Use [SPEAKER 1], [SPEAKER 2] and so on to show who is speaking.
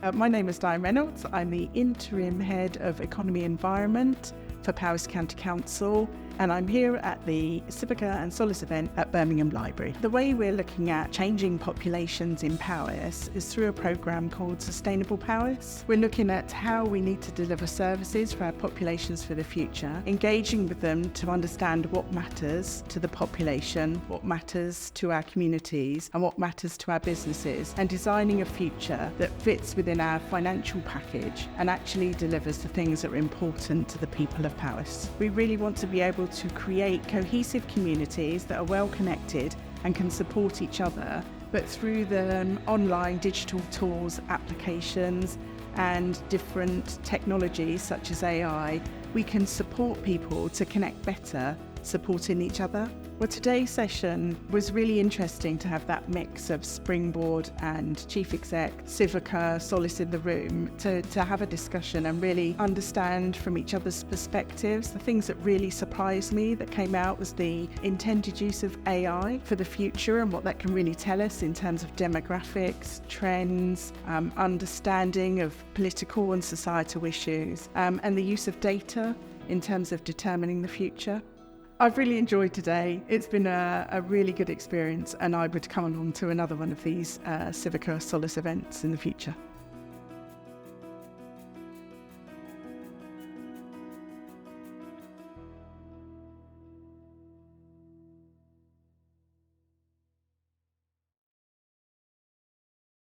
[SPEAKER 1] My name is Diane Reynolds. I'm the Interim Head of Economy Environment for Powys County Council, and I'm here at the Civica and Solace event at Birmingham Library. The way we're looking at changing populations in Powys is through a programme called Sustainable Powys. We're looking at how we need to deliver services for our populations for the future, engaging with them to understand what matters to the population, what matters to our communities, and what matters to our businesses, and designing a future that fits within our financial package and actually delivers the things that are important to the people of Powys. We really want to be able to create cohesive communities that are well connected and can support each other, but through the online digital tools, applications and different technologies such as AI, we can support people to connect better, supporting each other. Well, today's session was really interesting to have that mix of Springboard and Chief Exec, Civica, Solace in the room to have a discussion and really understand from each other's perspectives. The things that really surprised me that came out was the intended use of AI for the future and what that can really tell us in terms of demographics, trends, understanding of political and societal issues, and the use of data in terms of determining the future. I've really enjoyed today. It's been a really good experience, and I would come along to another one of these Civica Solace events in the future.